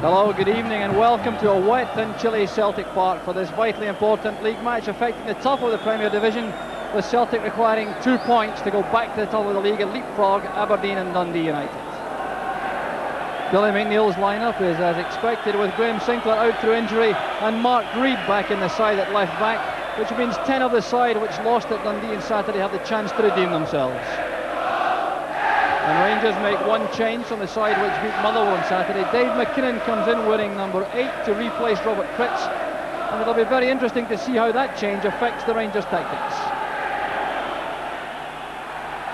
Hello, good evening and welcome to a wet and chilly Celtic Park for this vitally important league match affecting the top of the Premier Division, with Celtic requiring 2 points to go back to the top of the league and leapfrog Aberdeen and Dundee United. Billy McNeill's lineup is as expected, with Graham Sinclair out through injury and Mark Reid back in the side at left back, which means 10 of the side which lost at Dundee on Saturday have the chance to redeem themselves. And Rangers make one change on the side which beat Motherwell on Saturday. Dave McKinnon comes in wearing number 8 to replace Robert Pritz, and it'll be very interesting to see how that change affects the Rangers' tactics.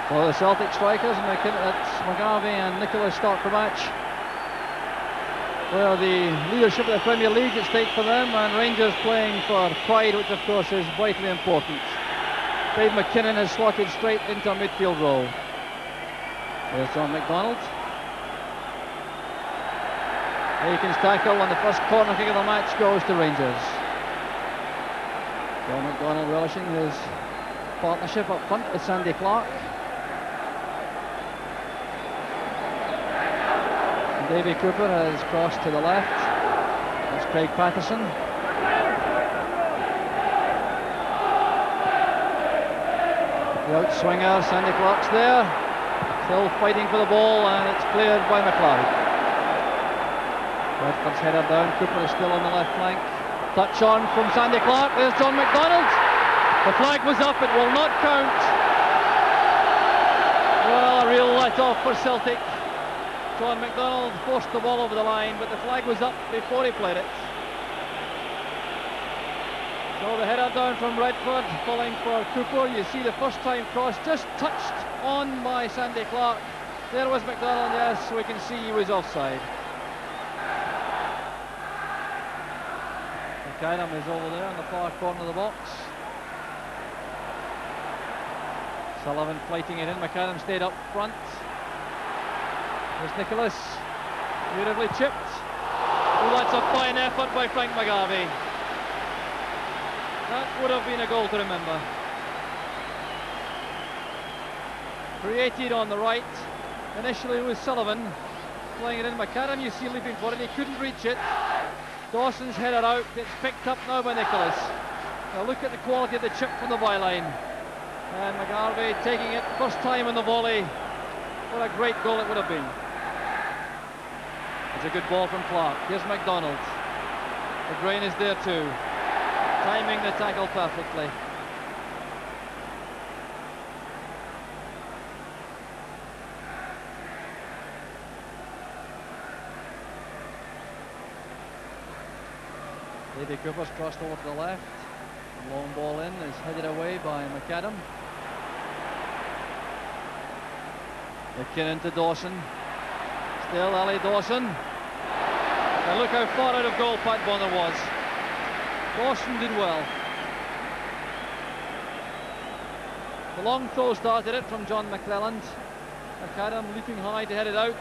So the Celtic strikers, McGarvey and Nicholas, start the match. Well, the leadership of the Premier League at stake for them, and Rangers playing for pride, which of course is vitally important. Dave McKinnon has slotted straight into a midfield role. There's John McDonald. Aiken's tackle on the first corner kick of the match goes to Rangers. John McDonald relishing his partnership up front with Sandy Clark. And Davy Cooper has crossed to the left. That's Craig Patterson. The outswinger, Sandy Clark's there. Still fighting for the ball, and it's cleared by McLeod. Redford's header down. Cooper is still on the left flank. Touch on from Sandy Clark. There's John McDonald. The flag was up. It will not count. Well, a real let-off for Celtic. John McDonald forced the ball over the line, but the flag was up before he played it. So the header down from Redford, falling for Cooper. You see the first time cross just touched on by Sandy Clark. There was McDonald, yes, we can see he was offside. McAdam is over there in the far corner of the box. Sullivan fighting it in. McAdam stayed up front. There's Nicholas, beautifully chipped. Oh, that's a fine effort by Frank McGarvey. That would have been a goal to remember. Created on the right. Initially it was Sullivan playing it in. McAdam, you see, leaping for it. He couldn't reach it. Dawson's headed out. It's picked up now by Nicholas. Now look at the quality of the chip from the byline. And McGarvey taking it first time in the volley. What a great goal it would have been. It's a good ball from Clark. Here's McDonald. The grain is there too. Timing the tackle perfectly. Davy Cooper's crossed over to the left. Long ball in is headed away by McAdam. McKinnon to Dawson. Still Ali Dawson. And look how far out of goal Pat Bonner was. Dawson did well. The long throw started it from John McClelland. McAdam leaping high to head it out.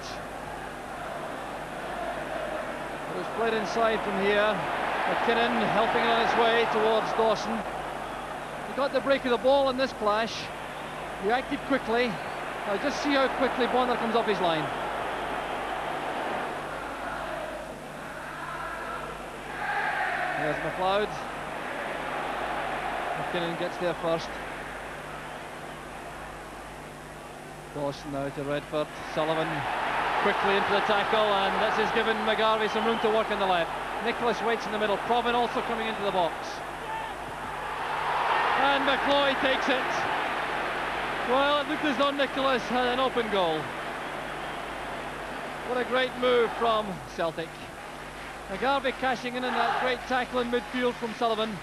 It was played inside from here. McKinnon helping it on its way towards Dawson. He got the break of the ball in this clash. He acted quickly. Now just see how quickly Bonner comes off his line. There's McLeod. McKinnon gets there first. Dawson now to Redford. Sullivan quickly into the tackle, and this has given McGarvey some room to work on the left. Nicholas waits in the middle. Provan also coming into the box. And McCloy takes it. Well, it looked as though Nicholas had an open goal. What a great move from Celtic. McGarvey cashing in on that great tackle in midfield from Sullivan,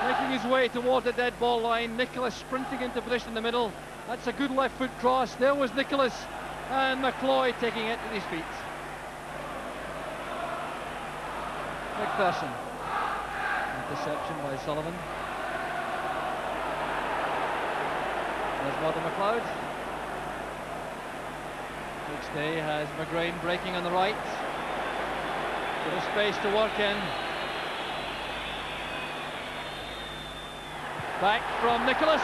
making his way toward the dead ball line. Nicholas sprinting into position in the middle. That's a good left foot cross. There was Nicholas, and McCloy taking it to his feet. McPherson. Interception by Sullivan. There's Martin McLeod. Each day has McGrain breaking on the right. Bit of space to work in. Back from Nicholas.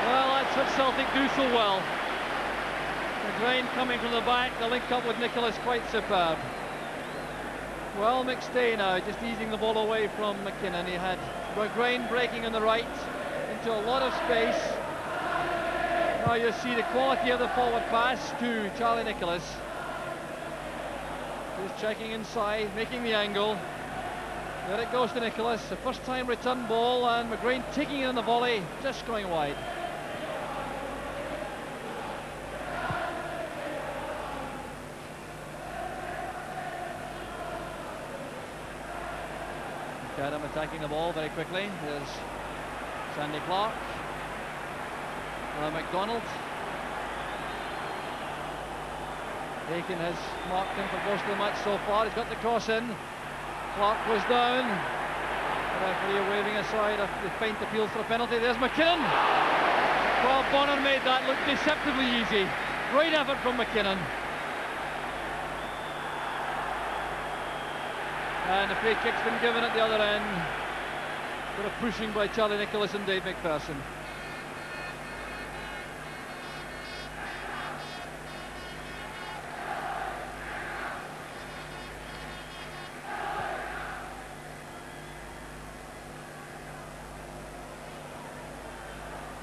Well, that's what Celtic do so well. McGrain coming from the back, the link up with Nicholas quite superb. Well, McStay now just easing the ball away from McKinnon. He had McGrain breaking on the right into a lot of space. Now you see the quality of the forward pass to Charlie Nicholas. Just checking inside, making the angle. There it goes to Nicholas, the first time return ball, and McGrain taking it on the volley, just going wide. Adam attacking the ball very quickly. There's Sandy Clark. McDonald. Aiken has marked him for most of the match so far. He's got the cross in. Clark was down. The referee waving aside the faint appeals for a penalty. There's McKinnon. Well, Bonner made that look deceptively easy. Great effort from McKinnon. And the free kick's been given at the other end. Bit of pushing by Charlie Nicholas and Dave McPherson.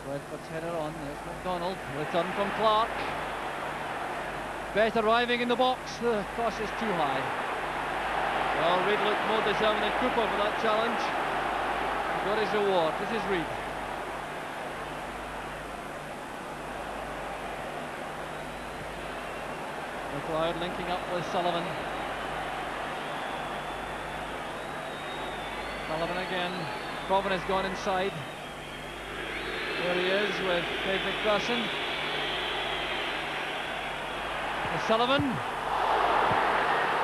Redford's header on. There's McDonald. Return from Clark. Bett arriving in the box. The cross is too high. Well, Reid looked more deserving than Cooper for that challenge. He got his reward. This is Reid. McLeod linking up with Sullivan. Sullivan again. Provan has gone inside. There he is with Dave McPherson. Sullivan.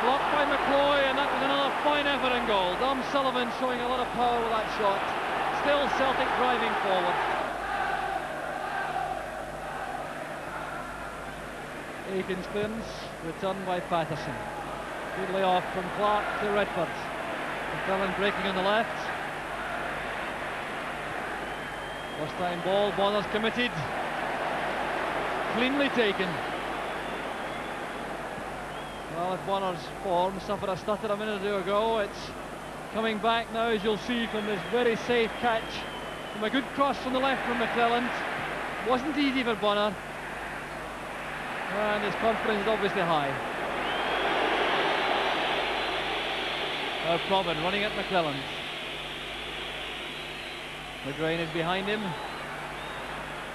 Blocked by McCloy, and that was another fine effort in goal. Dom Sullivan showing a lot of power with that shot. Still Celtic driving forward. Aiken's clearance, returned by Patterson. Good layoff from Clark to Redford. McMillan breaking on the left. First time ball, Bonner's committed. Cleanly taken. Well, if Bonner's form suffered a stutter a minute or two ago, it's coming back now, as you'll see, from this very safe catch. From a good cross from the left from McClelland. Wasn't easy for Bonner. And his confidence is obviously high. Now Provan running at McClelland. McGrain is behind him.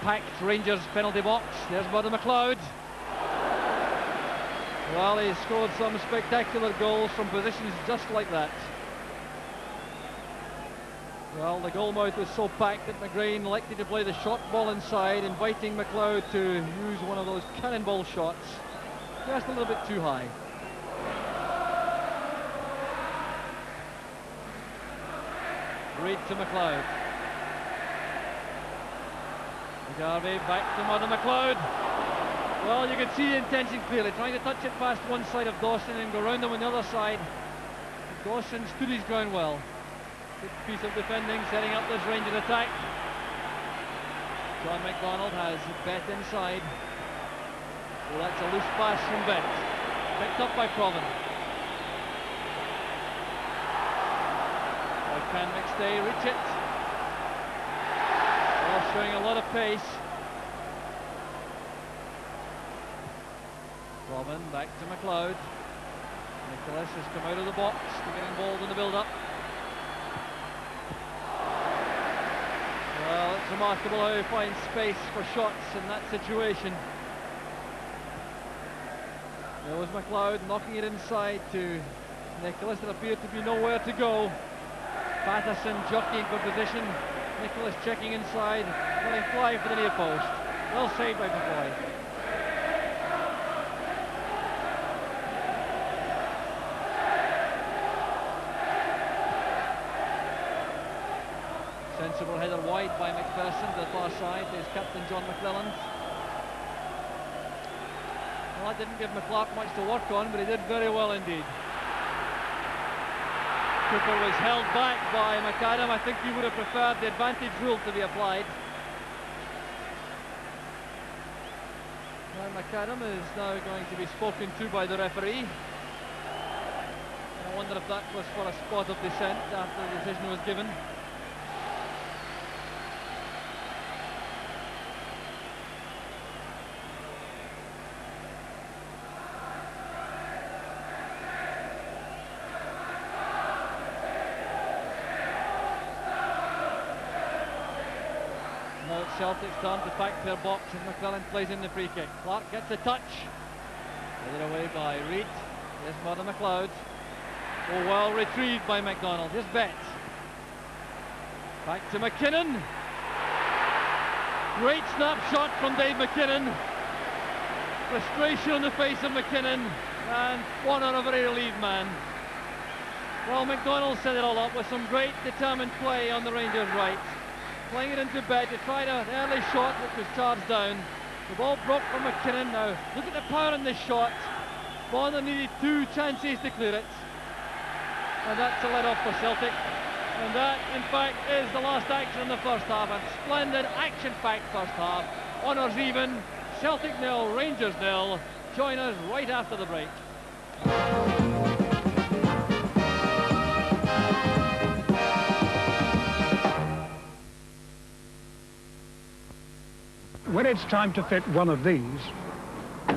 Packed Rangers penalty box. There's Murdo McLeod. Well, he scored some spectacular goals from positions just like that. Well, the goalmouth was so packed that McGrain elected to play the short ball inside, inviting McLeod to use one of those cannonball shots. Just a little bit too high. Reid to McLeod. McGarvey back to Murdo McLeod. Well, you can see the intention clearly, trying to touch it past one side of Dawson and go round them on the other side. Dawson stood his ground well. Good piece of defending, setting up this Rangers attack. John McDonald has Bett inside. Well, that's a loose pass from Bett. Picked up by Provan. Well, can McStay reach it? Well, showing a lot of pace. Provan back to McLeod. Nicholas has come out of the box to get involved in the build-up. Well, it's remarkable how he finds space for shots in that situation. There was McLeod knocking it inside to Nicholas. There appeared to be nowhere to go. Patterson jockeying for position. Nicholas checking inside, letting fly for the near post. Well saved by McCoy. Sensible header wide by McPherson to the far side. There's captain John McClelland. Well, that didn't give McClark much to work on, but he did very well indeed. Cooper was held back by McAdam. I think he would have preferred the advantage rule to be applied. McAdam is now going to be spoken to by the referee. I wonder if that was for a spot of dissent after the decision was given. Now it's Celtic's turn to pack their box as McClellan plays in the free kick. Clark gets a touch. Headed away by Reid. Here's Murdo McLeod. Oh, well retrieved by McDonald. Here's Betts. Back to McKinnon. Great snapshot from Dave McKinnon. Frustration on the face of McKinnon. And one on a very relieved man. Well, McDonald set it all up with some great determined play on the Rangers' right. Playing it into Betts. He tried an early shot which was charged down. The ball broke from McKinnon. Now, look at the power in this shot. Bonner needed 2 chances to clear it. And that's a let-off for Celtic. And that, in fact, is the last action in the first half. And splendid, action-packed first half. Honours even. Celtic 0, Rangers 0. Join us right after the break. When it's time to fit one of these,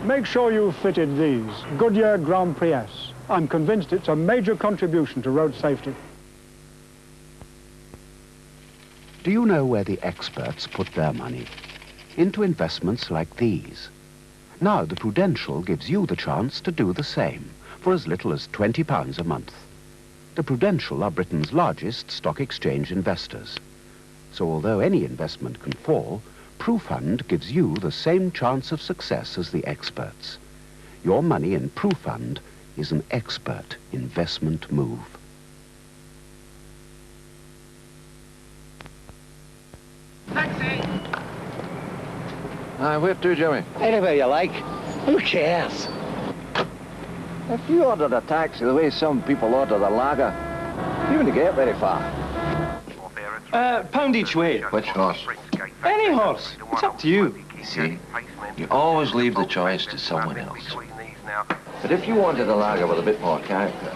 make sure you've fitted these Goodyear Grand Prix S. I'm convinced it's a major contribution to road safety. Do you know where the experts put their money? Into investments like these. Now the Prudential gives you the chance to do the same for as little as £20 a month. The Prudential are Britain's largest stock exchange investors. So although any investment can fall, PruFund gives you the same chance of success as the experts. Your money in PruFund is an expert investment move. Taxi! Where to, Jimmy? Anywhere you like. Who cares? If you ordered a taxi the way some people order the lager, you wouldn't get very far. Pound each way. Which horse? Any horse. It's up to you. You see, you always leave the choice to someone else. But if you wanted a lager with a bit more character,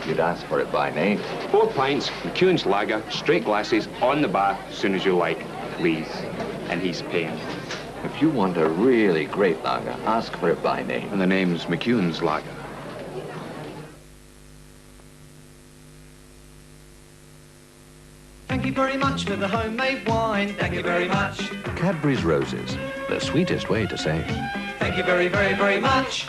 you'd ask for it by name. 4 pints, McEwen's Lager, straight glasses, on the bar, as soon as you like, please. And he's paying. If you want a really great lager, ask for it by name. And the name's McEwen's Lager. Thank you very much for the homemade wine. Thank you very much. Cadbury's Roses, the sweetest way to say. Thank you very, very, very much.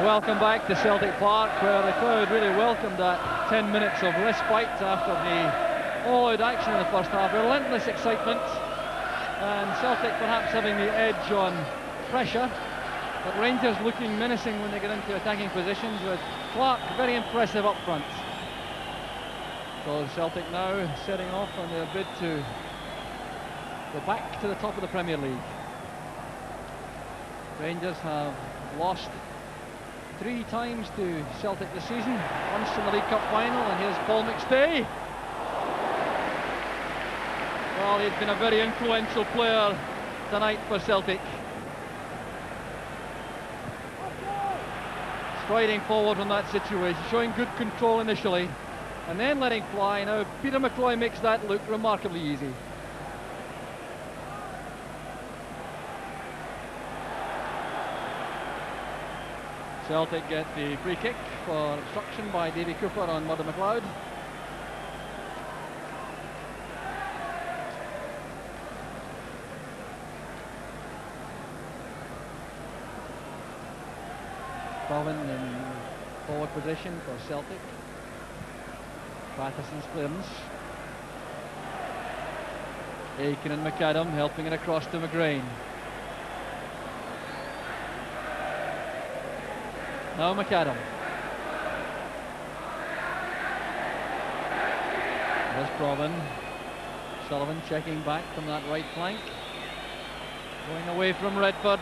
Welcome back to Celtic Park, where the crowd really welcomed that 10 minutes of respite after the all-out action in the first half. Relentless excitement, and Celtic perhaps having the edge on pressure, but Rangers looking menacing when they get into attacking positions, with Clark very impressive up front. So Celtic now setting off on their bid to go back to the top of the Premier League. Rangers have lost 3 times to Celtic this season, once in the League Cup final, and here's Paul McStay. Well, he's been a very influential player tonight for Celtic. Striding forward from that situation, showing good control initially, and then letting fly. Now Peter McCroy makes that look remarkably easy. Celtic get the free kick for obstruction by Davy Cooper on Murdo McLeod. Bowen in forward position for Celtic. Patterson's clearance. Aiken and McAdam helping it across to McGrain. Now McAdam. There's Provan. Sullivan checking back from that right flank. Going away from Redford.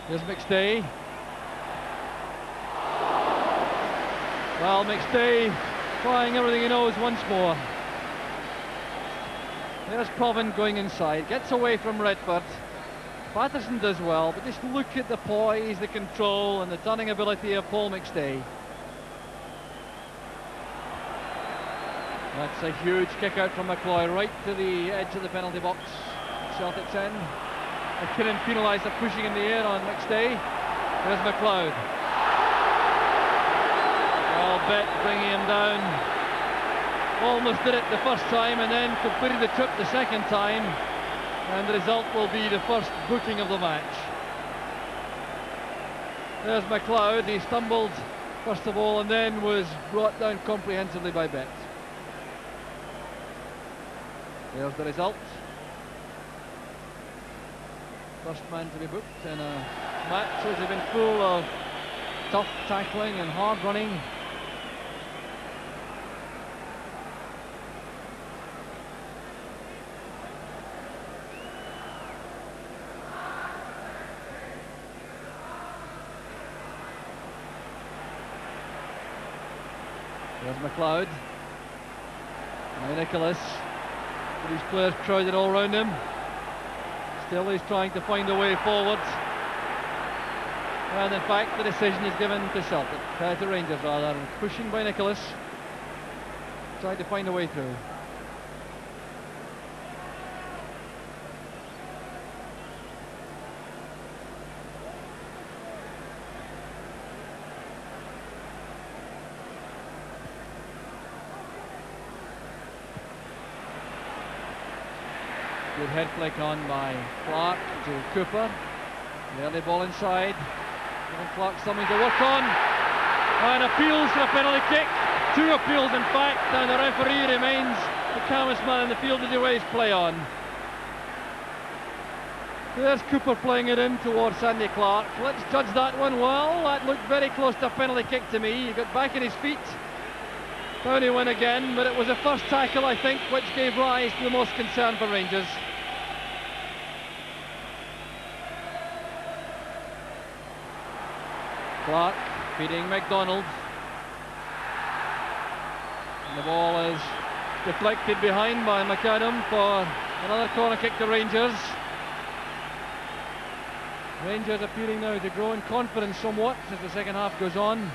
Here's McStay. Well, McStay trying everything he knows once more. There's Provan going inside, gets away from Redford. Patterson does well, but just look at the poise, the control and the turning ability of Paul McStay. That's a huge kick out from McCloy, right to the edge of the penalty box. Celtic's end. McKinnon penalised for pushing in the air on McStay. There's McLeod. Well, Bet bringing him down. Almost did it the first time and then completed the trip the second time. And the result will be the first booking of the match. There's McLeod. He stumbled first of all and then was brought down comprehensively by Bet. There's the result. First man to be booked in a match which has been full of tough tackling and hard running. There's McLeod. Now Nicholas. These players crowded all around him. Still he's trying to find a way forward. And in fact the decision is given to Celtic, to Rangers rather. Pushing by Nicholas. Trying to find a way through. Good head flick on by Clark to Cooper. The early ball inside. Giving Clark something to work on. And appeals for a penalty kick. 2 appeals in fact, and the referee remains the calmest man in the field to do his play on. There's Cooper playing it in towards Sandy Clark. Let's judge that one. Well, that looked very close to a penalty kick to me. He got back in his feet. Found he win again, but it was the first tackle, I think, which gave rise to the most concern for Rangers. Clark feeding McDonald. And the ball is deflected behind by McAdam for another corner kick to Rangers. Rangers appearing now to grow in confidence somewhat as the second half goes on.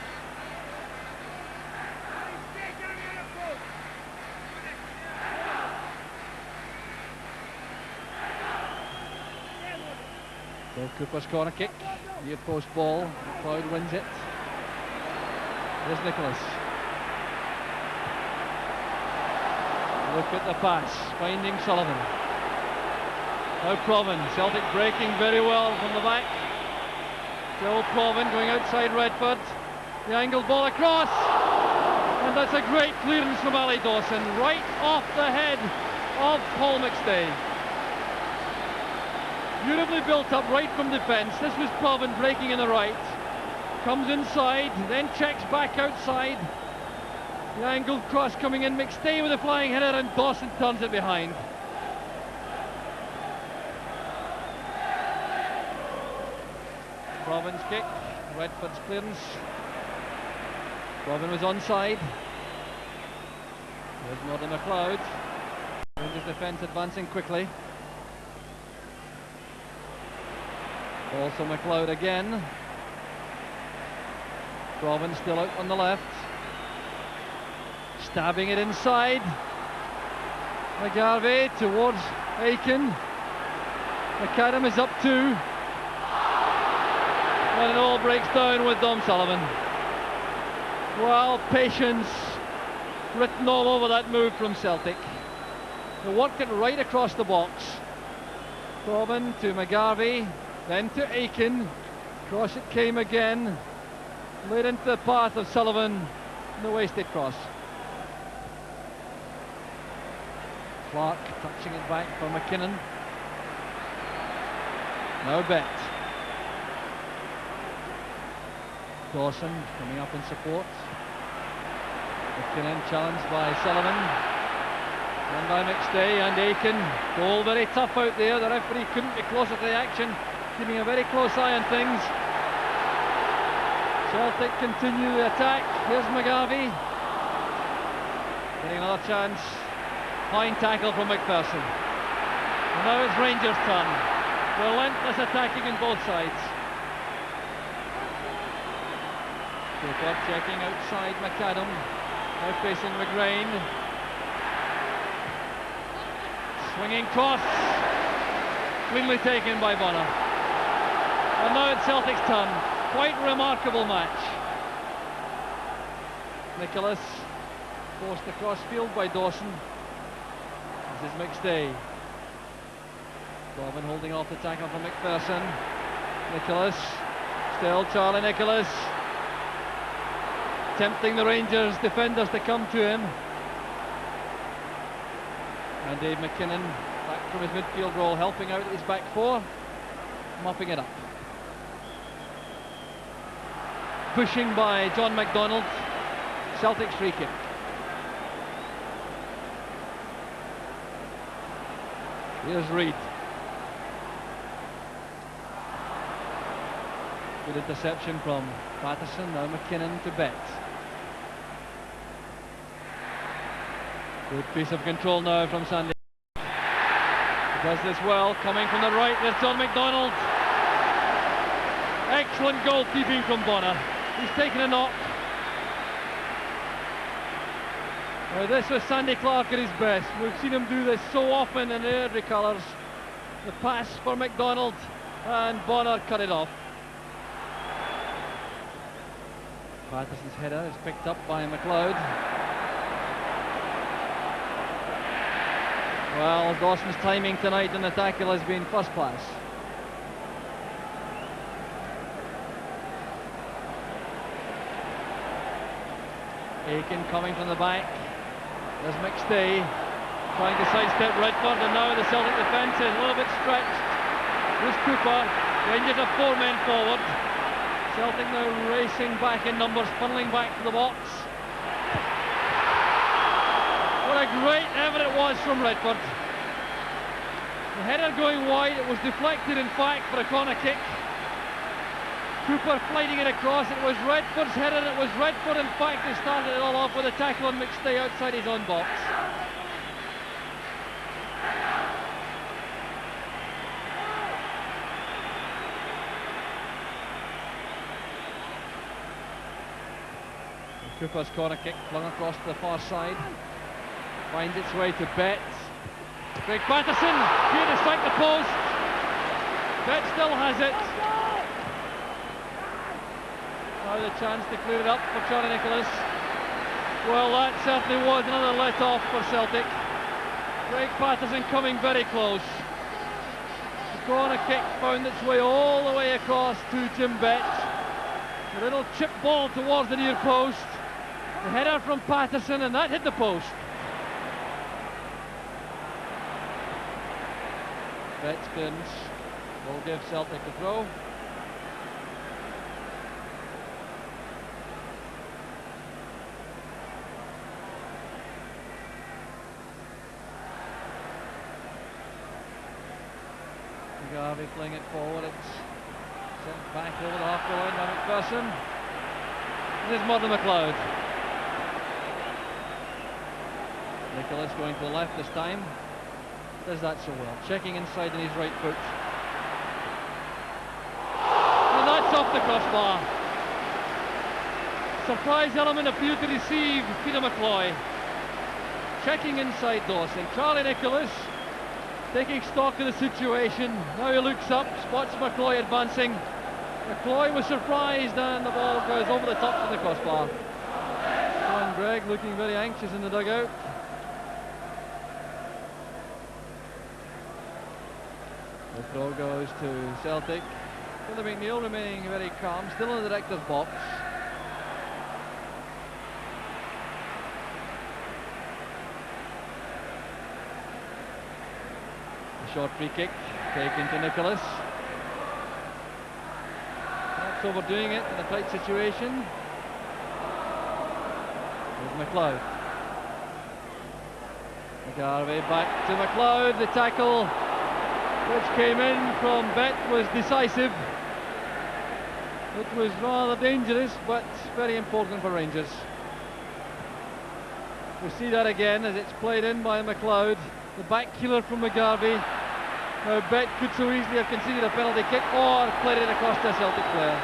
So Cooper's corner kick, near post ball, McLeod wins it. There's Nicholas. Look at the pass, finding Sullivan. Now Provan, Celtic breaking very well from the back. Still Provan going outside Redford. The angled ball across. And that's a great clearance from Ali Dawson, right off the head of Paul McStay. Beautifully built up right from defence. This was Provan breaking in the right. Comes inside, then checks back outside. The angled cross coming in. McStay with a flying header and Dawson turns it behind. Provan's kick, Redford's clearance. Provan was onside. There's Northern McLeod. Rangers defence advancing quickly. Also McLeod again. Provan still out on the left. Stabbing it inside. McGarvey towards Aiken. McAdam is up 2. And it all breaks down with Dom Sullivan. Well, patience written all over that move from Celtic. They worked it right across the box. Provan to McGarvey. Then to Aiken. Cross it came again. Laid into the path of Sullivan. And the wasted cross. Clark touching it back for McKinnon. Now Bet. Dawson coming up in support. McKinnon challenged by Sullivan. Done by McStay and Aiken. Goal very tough out there. The referee couldn't be closer to the action. Keeping a very close eye on things. Celtic continue the attack. Here's McGarvey. Getting another chance. Fine tackle from McPherson. And now it's Rangers' turn. Relentless attacking on both sides. Cooper checking outside McAdam. Now facing McGrain. Swinging cross. Cleanly taken by Bonner. And now it's Celtic's turn. Quite remarkable match. Nicholas forced across field by Dawson. This is McStay. Bobbin holding off the tackle from McPherson. Nicholas. Still Charlie Nicholas. Tempting the Rangers defenders to come to him. And Dave McKinnon back from his midfield role, helping out his back four, mopping it up. Pushing by John MacDonald. Celtic's free kick. Here's Reid. Good interception from Patterson. Now McKinnon to Betts. Good piece of control now from Sandy. He does this well, coming from the right. There's John MacDonald. Excellent goalkeeping from Bonner. He's taken a knock. Now this was Sandy Clark at his best. We've seen him do this so often in the Airdrie colours. The pass for MacDonald, and Bonner cut it off. Patterson's header is picked up by McLeod. Well, Dawson's timing tonight in the tackle has been first class. Aiken coming from the back. There's McStay trying to sidestep Redford, and now the Celtic defence is a little bit stretched. Here's Cooper. Rangers have 4 men forward. Celtic now racing back in numbers, funneling back to the box. What a great effort it was from Redford. The header going wide, it was deflected in fact for a corner kick. Cooper flighting it across, it was Redford's header, it was Redford in fact who started it all off with a tackle on McStay outside his own box. Cooper's corner kick flung across to the far side. Finds its way to Betts. Craig Patterson here to strike the post. Betts still has it. Now the chance to clear it up for Charlie Nicholas. Well, that certainly was another let-off for Celtic. Craig Patterson coming very close. The corner kick found its way all the way across to Jim Betts. A little chip ball towards the near post. The header from Patterson, and that hit the post. Betts clearance will give Celtic a throw. Garvey playing it forward. It's sent back over the halfway line by McPherson. This is Murdo McLeod. Nicholas going to the left this time. Does that so well. Checking inside on his right foot. And that's off the crossbar. Surprise element appeared to deceive Peter McCloy. Checking inside Dawson. Charlie Nicholas taking stock of the situation. Now he looks up, spots McCloy advancing. McCloy was surprised, and the ball goes over the top of the crossbar. John Gregg looking very anxious in the dugout. The throw goes to Celtic. Billy McNeil remaining very calm, still in the director's box. A short free kick taken to Nicholas. Perhaps overdoing it in a tight situation. There's McLeod. McGarvey back to McLeod. The tackle which came in from Bet was decisive. It was rather dangerous, but very important for Rangers. We see that again as it's played in by McLeod. The back keeler from McGarvey. Now Bet could so easily have conceded a penalty kick or played it across to a Celtic player.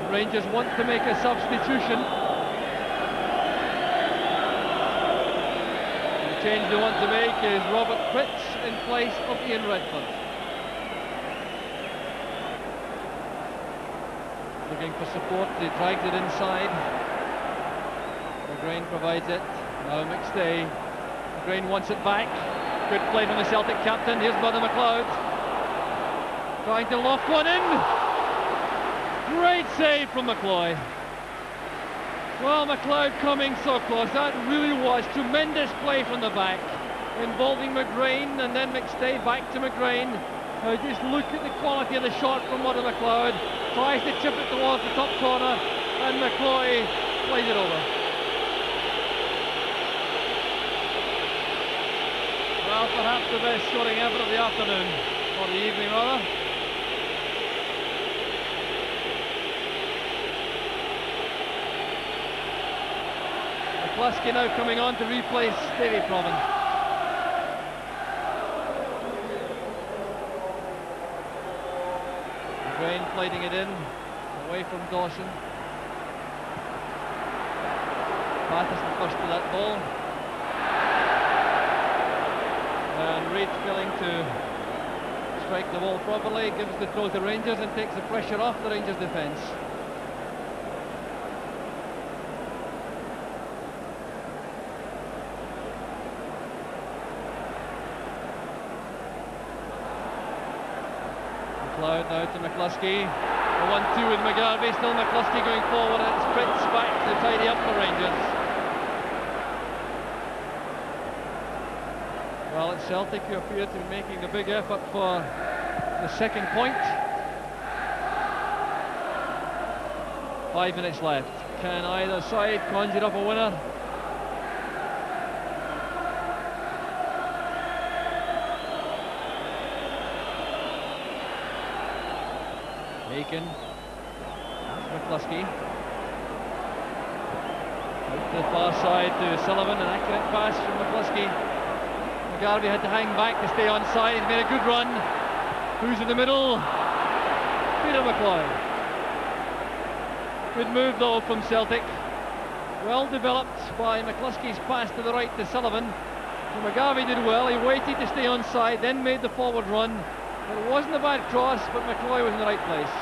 The Rangers want to make a substitution. The change they want to make is Robert Fritz in place of Ian Redford. Looking for support, they dragged it inside. McGrain provides it. Now McStay. McGrain wants it back. Good play from the Celtic captain. Here's Brother McLeod. Trying to loft one in. Great save from McCloy. Well, McLeod coming so close. That really was tremendous play from the back, involving McGrain and then McStay back to McGrain. Now just look at the quality of the shot from Brother McLeod. Tries to chip it towards the top corner, and McCloy plays it over. Well, perhaps the best scoring effort of the afternoon, or the evening rather. McCluskey now coming on to replace Davy Provan. McGrain plating it in, away from Dawson. Patterson first to that ball. And Reid failing to strike the ball properly, gives the throw to Rangers and takes the pressure off the Rangers defence. McLeod now to McCluskey. A 1-2 with McGarvey, still McCluskey going forward, and it's Fritz back to tidy up for Rangers. Well, it's Celtic who appear to be making the big effort for the second point. 5 minutes left. Can either side conjure up a winner? Aiken. McCluskey. Out to the far side to Sullivan, an accurate pass from McCluskey. McGarvey had to hang back to stay onside. He's made a good run. Who's in the middle? Peter McLeod. Good move though from Celtic. Well developed by McCluskey's pass to the right to Sullivan. So McGarvey did well. He waited to stay onside, then made the forward run. It wasn't a bad cross, but McCloy was in the right place.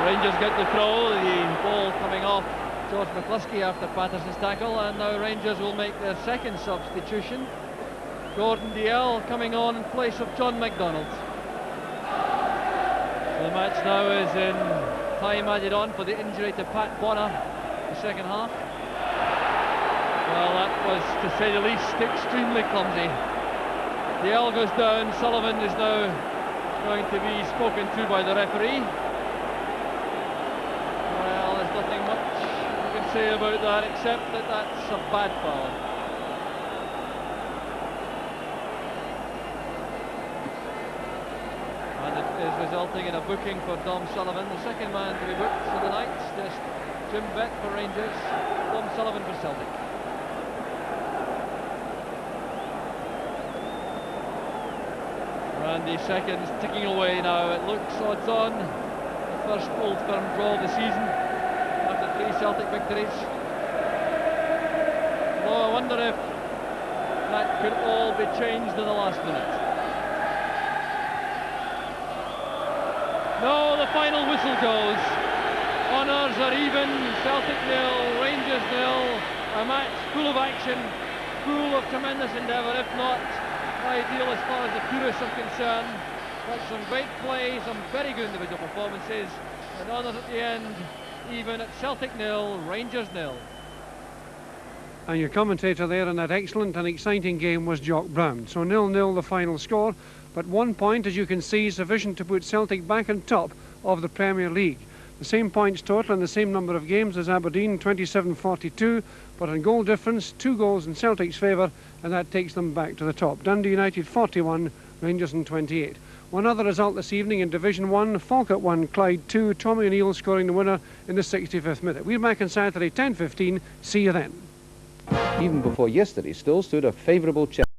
Rangers get the throw. The ball coming off George McCluskey after Patterson's tackle, and now Rangers will make their second substitution. Gordon Dalziel coming on in place of John McDonald. So the match now is in time added on for the injury to Pat Bonner, the second half. Well, that was, to say the least, extremely clumsy. Dalziel goes down. Sullivan is now going to be spoken to by the referee. Well, there's nothing much say about that except that that's a bad foul. And it is resulting in a booking for Dom Sullivan, the second man to be booked for the night. Just Jim Bett for Rangers, Dom Sullivan for Celtic. Randy seconds ticking away now. It looks odds on. The first Old Firm draw of the season. 3 Celtic victories. Oh, I wonder if that could all be changed in the last minute. No, the final whistle goes. Honours are even. Celtic 0, Rangers 0. A match full of action, full of tremendous endeavour, if not ideal as far as the purists are concerned. But some great play, some very good individual performances, and honours at the end. Even at Celtic 0, Rangers 0. And your commentator there in that excellent and exciting game was Jock Brown. So 0-0 the final score, but 1 point, as you can see, sufficient to put Celtic back on top of the Premier League. The same points total and the same number of games as Aberdeen, 27-42, but in goal difference, 2 goals in Celtic's favour, and that takes them back to the top. Dundee United 41, Rangers 28. One other result this evening in Division 1, Falkirk 1, Clyde 2, Tommy O'Neill scoring the winner in the 65th minute. We're back on Saturday, 10:15. See you then. Even before yesterday, still stood a favourable chance.